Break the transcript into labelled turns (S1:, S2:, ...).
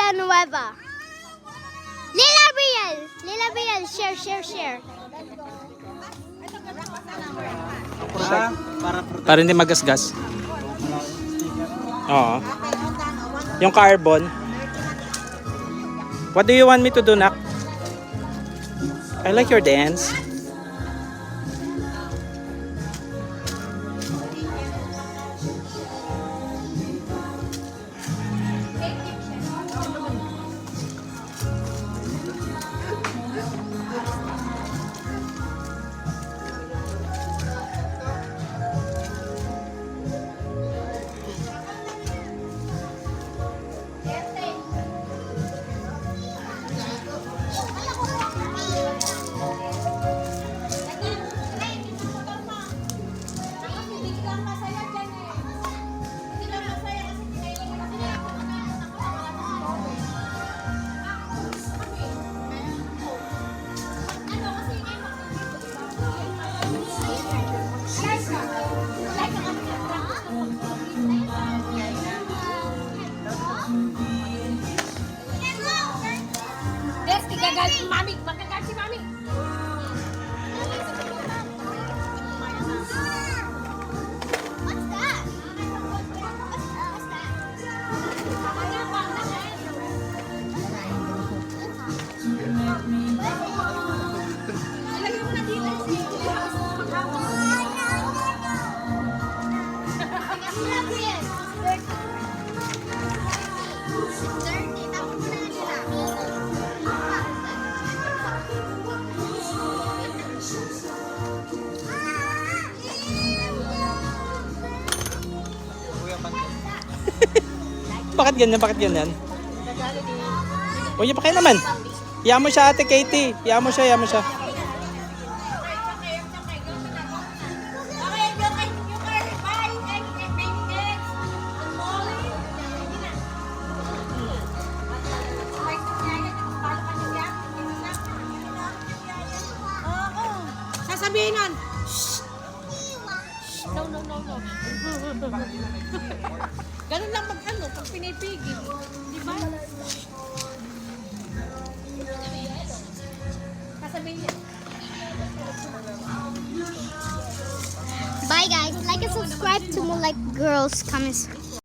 S1: Villanueva. Lila Riel, share.
S2: Para hindi magasgas. Oo. Yung carbon. What do you want me to do, Nak? I like your dance.
S3: Mami, magkagal si Mami.
S1: What's that?
S3: Ilagay mo na dito.
S2: Bakit ganyan? Bakit ganyan? Uy, pa kayo naman. Hiya mo siya, Ate Katie. Hiya mo siya.
S3: Sasabihin nun. No. Ganun lang mag-ano, pag pinipigil. Di ba? Sasabihin niya.
S1: Bye guys, like and subscribe to more like girls comments.